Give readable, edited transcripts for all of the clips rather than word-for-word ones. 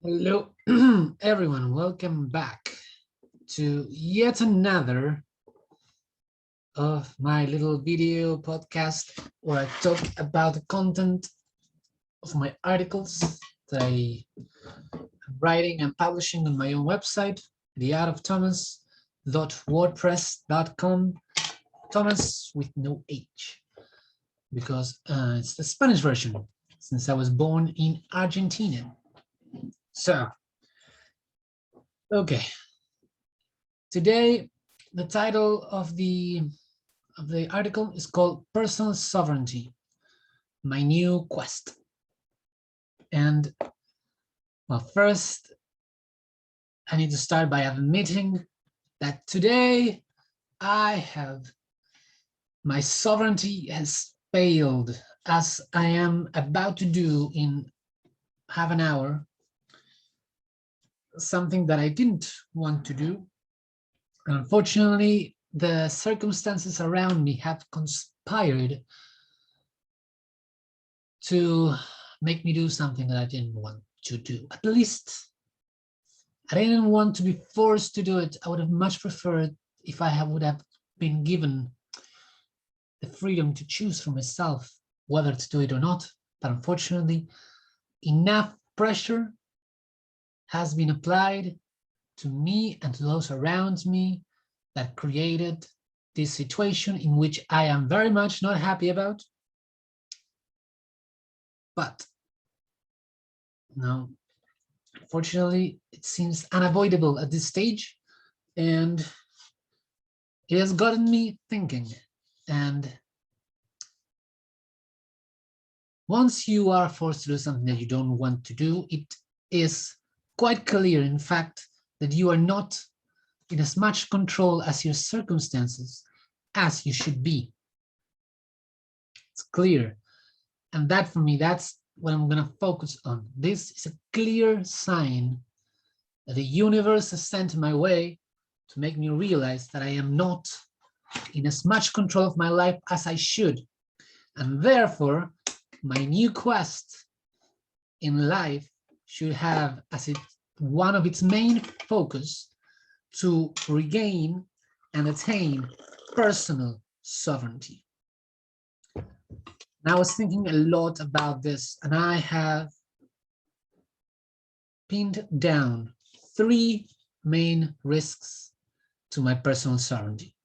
Hello, everyone. Welcome back to yet another of my little video podcast where I talk about the content of my articles that I am writing and publishing on my own website, theartofthomas.wordpress.com. Thomas with no H, because it's the Spanish version, since I was born in Argentina. So, okay, today the title of the article is called Personal Sovereignty, My New Quest. And well, first, I need to start by admitting that today my sovereignty has failed, as I am about to do in half an hour, something that I didn't want to do. And unfortunately, the circumstances around me have conspired to make me do something that I didn't want to do. At least I didn't want to be forced to do it. I would have much preferred if would have been given the freedom to choose for myself whether to do it or not. But unfortunately, enough pressure has been applied to me and to those around me that created this situation in which I am very much not happy about. But no, unfortunately, it seems unavoidable at this stage, and it has gotten me thinking. And once you are forced to do something that you don't want to do, it is quite clear, in fact, that you are not in as much control as your circumstances as you should be. It's clear. And that, for me, that's what I'm going to focus on. This is a clear sign that the universe has sent my way to make me realize that I am not in as much control of my life as I should. And therefore, my new quest in life should have as one of its main focus to regain and attain personal sovereignty. And I was thinking a lot about this, and I have pinned down 3 main risks to my personal sovereignty.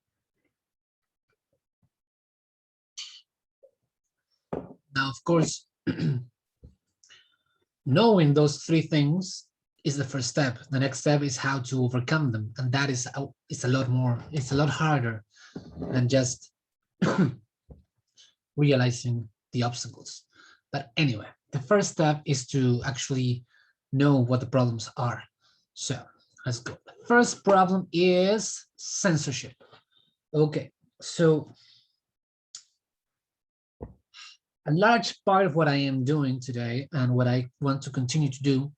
Now, of course, knowing those 3 things is the first step. The next step is how to overcome them, and that is it's a lot harder than just realizing the obstacles. But anyway, the first step is to actually know what the problems are. So let's go. The first problem is censorship. Okay, so a large part of what I am doing today and what I want to continue to do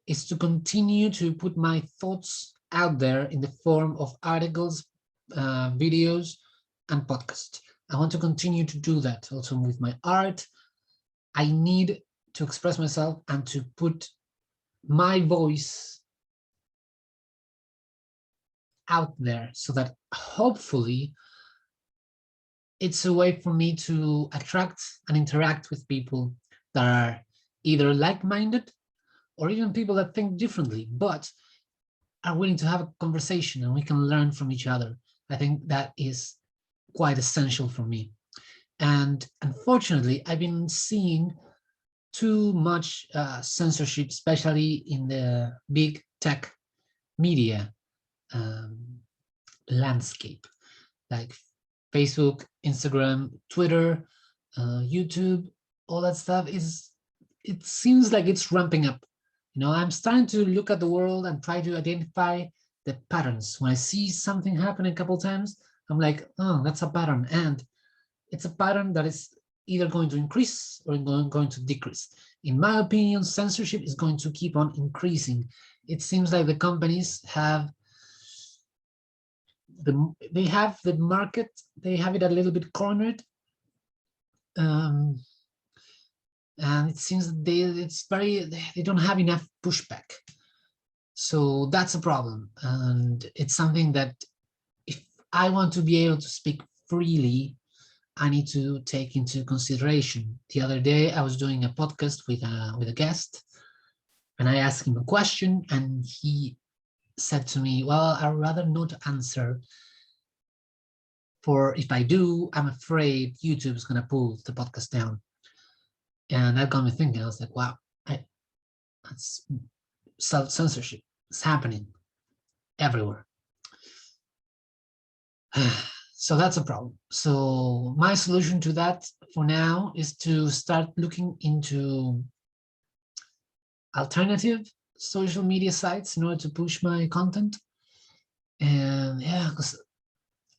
is to continue to put my thoughts out there in the form of articles, videos, and podcasts. I want to continue to do that also with my art. I need to express myself and to put my voice out there so that hopefully it's a way for me to attract and interact with people that are either like-minded or even people that think differently, but are willing to have a conversation and we can learn from each other. I think that is quite essential for me. And unfortunately, I've been seeing too much censorship, especially in the big tech media landscape, like Facebook, Instagram, Twitter, YouTube. All that stuff it seems like it's ramping up. I'm starting to look at the world and try to identify the patterns. When I see something happen a couple times, I'm like, oh, that's a pattern. And it's a pattern that is either going to increase or going to decrease. In my opinion, censorship is going to keep on increasing. It seems like the companies they have the market, they have it a little bit cornered. and it seems that they don't have enough pushback. So that's a problem, and it's something that if I want to be able to speak freely, I need to take into consideration. The other day, I was doing a podcast with a guest, and I asked him a question, and he said to me, "Well, I'd rather not answer. For if I do, I'm afraid YouTube is going to pull the podcast down." And that got me thinking. I was like, "Wow, that's self-censorship. It's happening everywhere." So that's a problem. So my solution to that for now is to start looking into alternative social media sites in order to push my content. And yeah, because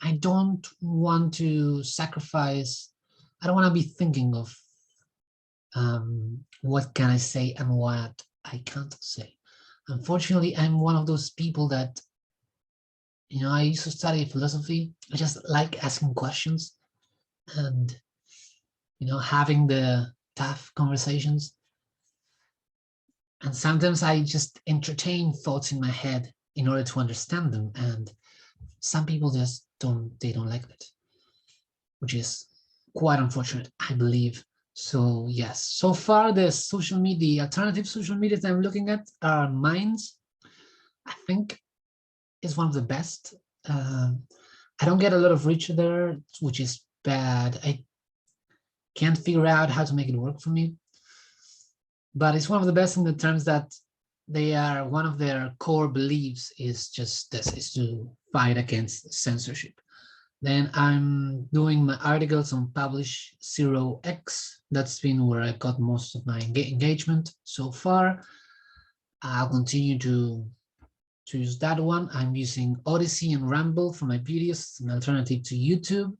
I don't want to sacrifice, I don't want to be thinking of what can I say and what I can't say. Unfortunately, I'm one of those people that, I used to study philosophy. I just like asking questions and, having the tough conversations. And sometimes I just entertain thoughts in my head in order to understand them. And some people just don't like that, which is quite unfortunate, I believe. So yes, so far the alternative social media that I'm looking at are Minds. I think is one of the best. I don't get a lot of reach there, which is bad. I can't figure out how to make it work for me. But it's one of the best in the terms that one of their core beliefs is just this, is to fight against censorship. Then I'm doing my articles on Publish 0x. That's been where I got most of my engagement so far. I'll continue to use that one. I'm using Odyssey and Rumble for my videos, an alternative to YouTube.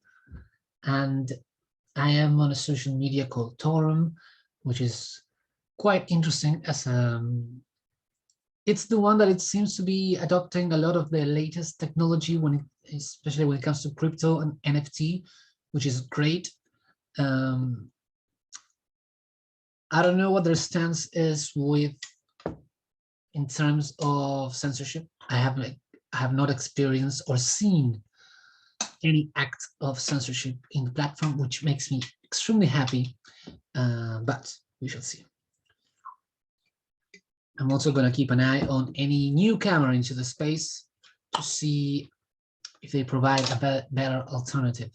And I am on a social media called Torum, which is quite interesting as it's the one that it seems to be adopting a lot of the latest technology especially when it comes to crypto and NFT, which is great. I don't know what their stance is in terms of censorship. I have not experienced or seen any act of censorship in the platform, which makes me extremely happy, but we shall see. I'm also going to keep an eye on any newcomer into the space to see if they provide a better alternative.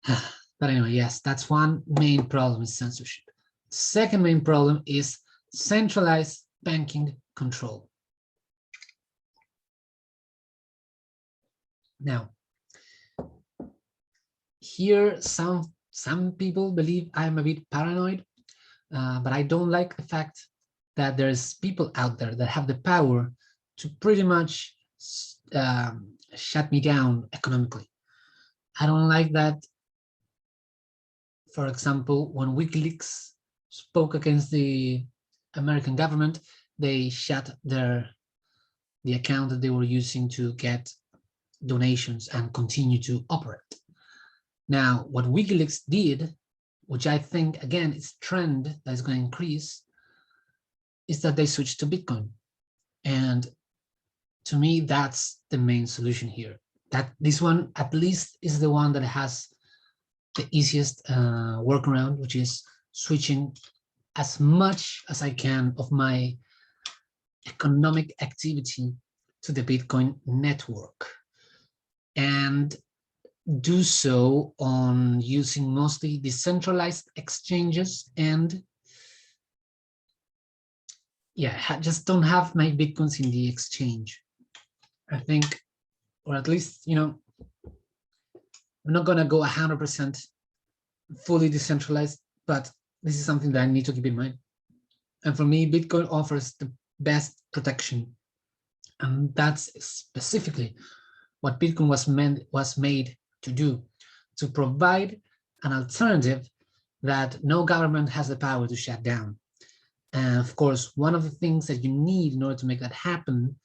But anyway, yes, that's one main problem is censorship. Second main problem is centralized banking control. Now, here some people believe I'm a bit paranoid, but I don't like the fact that there's people out there that have the power to pretty much shut me down economically. I don't like that. For example, when WikiLeaks spoke against the American government, they shut the account that they were using to get donations and continue to operate. Now, what WikiLeaks did, which I think, again, is a trend that is going to increase, is that they switched to Bitcoin. And to me, that's the main solution here. That this one, at least, is the one that has the easiest workaround, which is switching as much as I can of my economic activity to the Bitcoin network, and do so on using mostly decentralized exchanges. And yeah, just don't have my Bitcoins in the exchange. I think, or at least, I'm not going to go 100% fully decentralized, but this is something that I need to keep in mind. And for me, Bitcoin offers the best protection. And that's specifically what Bitcoin was made to do, to provide an alternative that no government has the power to shut down. And of course, one of the things that you need in order to make that happen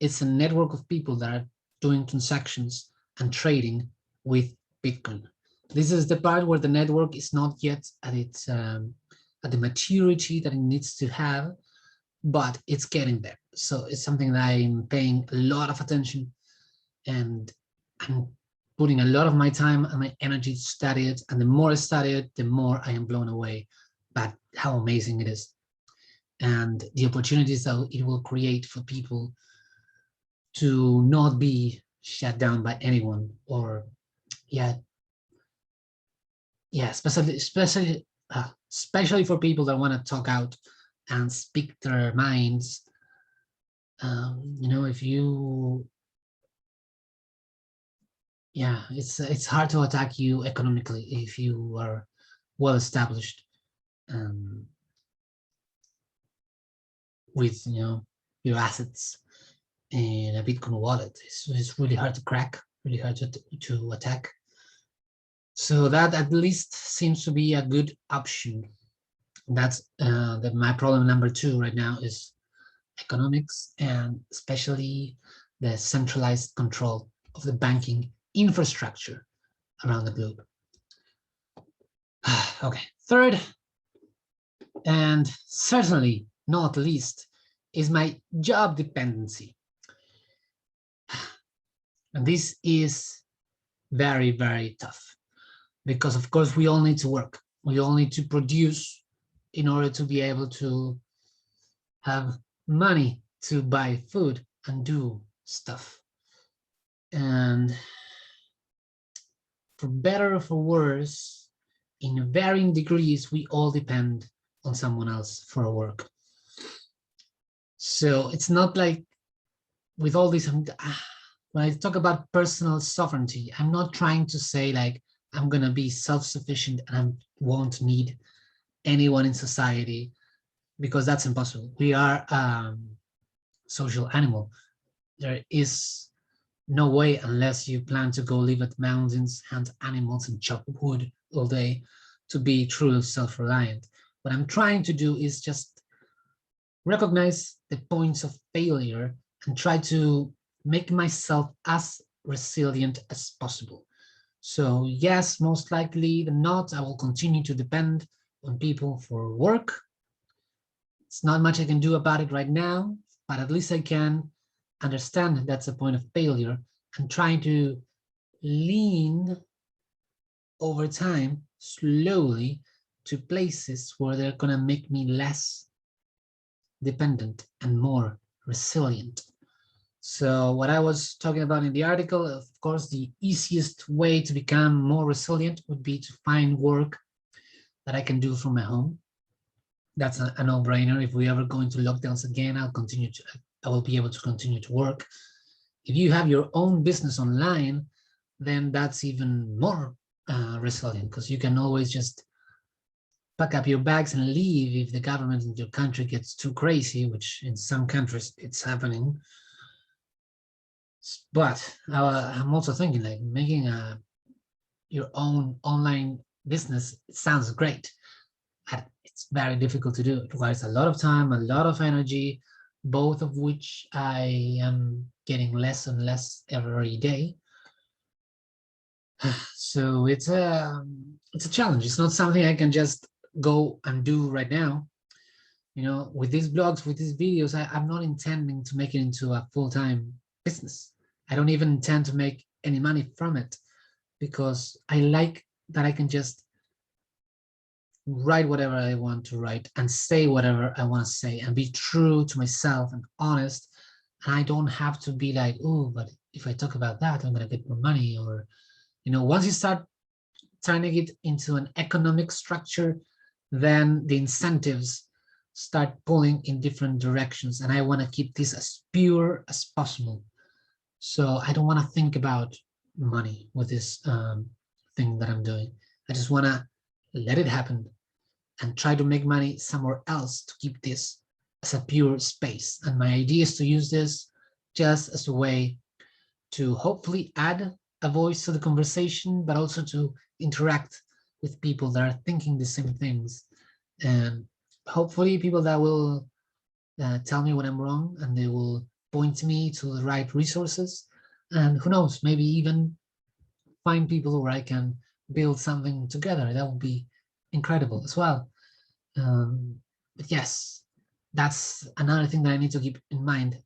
is a network of people that are doing transactions and trading with Bitcoin. This is the part where the network is not yet at its at the maturity that it needs to have, but it's getting there. So it's something that I'm paying a lot of attention, and I'm putting a lot of my time and my energy to study it. And the more I study it, the more I am blown away by how amazing it is, and the opportunities that it will create for people to not be shut down by anyone, or yeah, especially for people that want to talk out and speak their minds. If you, yeah, it's hard to attack you economically if you are well established, with your assets in a Bitcoin wallet. It's really hard to crack, really hard to attack. So that at least seems to be a good option. That's my problem number 2 right now is economics, and especially the centralized control of the banking infrastructure around the globe. Okay, third, and certainly not least, is my job dependency. And this is very, very tough, because of course we all need to work. We all need to produce in order to be able to have money to buy food and do stuff. And for better or for worse, in varying degrees, we all depend on someone else for our work. So it's not like with all this, when I talk about personal sovereignty, I'm not trying to say like I'm going to be self-sufficient and I won't need anyone in society, because that's impossible. We are social animal. There is no way, unless you plan to go live at mountains, hunt animals, and chop wood all day, to be truly self-reliant. What I'm trying to do is just recognize the points of failure and try to make myself as resilient as possible. So yes, most likely than not, I will continue to depend on people for work. It's not much I can do about it right now, but at least I can understand that's a point of failure and trying to lean over time slowly to places where they're going to make me less dependent and more resilient. So what I was talking about in the article, of course, the easiest way to become more resilient would be to find work that I can do from my home. That's a no-brainer. If we ever go into lockdowns again, I will be able to continue to work. If you have your own business online, then that's even more resilient, because you can always just pack up your bags and leave if the government in your country gets too crazy, which in some countries it's happening. But I'm also thinking like making your own online business, it sounds great. It's very difficult to do. It requires a lot of time, a lot of energy, both of which I am getting less and less every day. So it's a challenge. It's not something I can just go and do right now. With these blogs, with these videos, I'm not intending to make it into a full-time business. I don't even intend to make any money from it, because I like that I can just write whatever I want to write and say whatever I want to say and be true to myself and honest. And I don't have to be like, oh, but if I talk about that, I'm going to get more money. Or, once you start turning it into an economic structure, then the incentives start pulling in different directions. And I want to keep this as pure as possible. So I don't want to think about money with this thing that I'm doing. I just want to let it happen and try to make money somewhere else to keep this as a pure space. And my idea is to use this just as a way to hopefully add a voice to the conversation, but also to interact with people that are thinking the same things. And hopefully people that will tell me when I'm wrong, and they will point me to the right resources. And who knows, maybe even find people where I can build something together. That would be incredible as well. But yes, that's another thing that I need to keep in mind.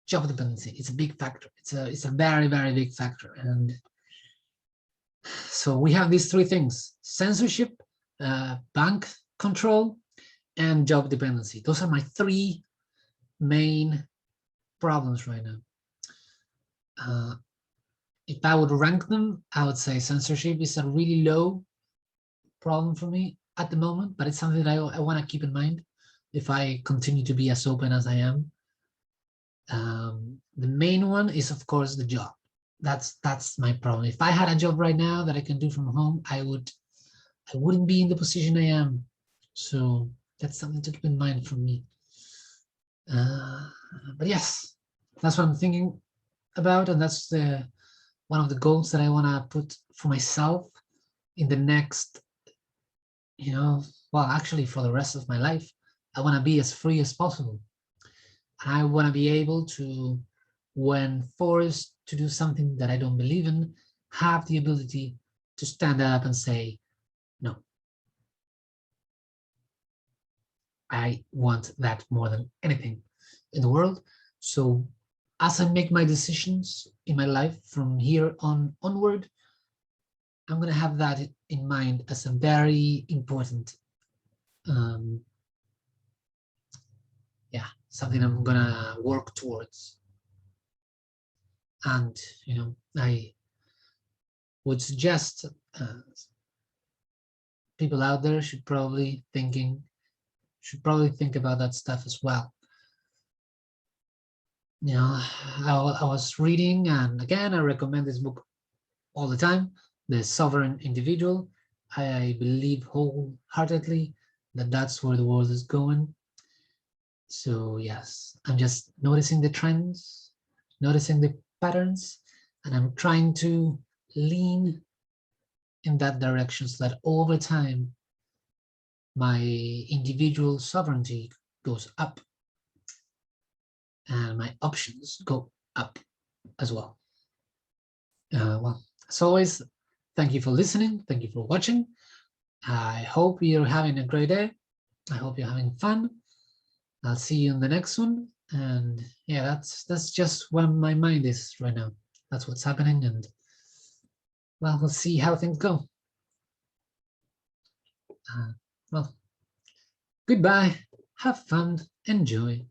Job dependency, it's a big factor. It's a very, very big factor. And so we have these three things: censorship, bank control, and job dependency. Those are my three main problems right now. If I would rank them, I would say censorship is a really low problem for me at the moment, but it's something that I want to keep in mind if I continue to be as open as I am. The main one is, of course, the job. That's my problem. If I had a job right now that I can do from home, I wouldn't be in the position I am. So that's something to keep in mind for me. But yes, that's what I'm thinking about, and that's one of the goals that I want to put for myself in the next, well, actually for the rest of my life. I want to be as free as possible. I want to be able to, when forced to do something that I don't believe in, have the ability to stand up and say, no, I want that more than anything in the world. So as I make my decisions in my life from here onward, I'm going to have that in mind as a very important, something I'm going to work towards. And, I would suggest people out there should probably think about that stuff as well. I was reading, and again, I recommend this book all the time, The Sovereign Individual. I believe wholeheartedly that that's where the world is going. So yes, I'm just noticing the trends, noticing the patterns, and I'm trying to lean in that direction so that over time my individual sovereignty goes up and my options go up as well. Well, as always, thank you for listening. Thank you for watching. I hope you're having a great day. I hope you're having fun. I'll see you in the next one. And yeah, that's just where my mind is right now. That's what's happening. And well, we'll see how things go. Well, goodbye. Have fun. Enjoy.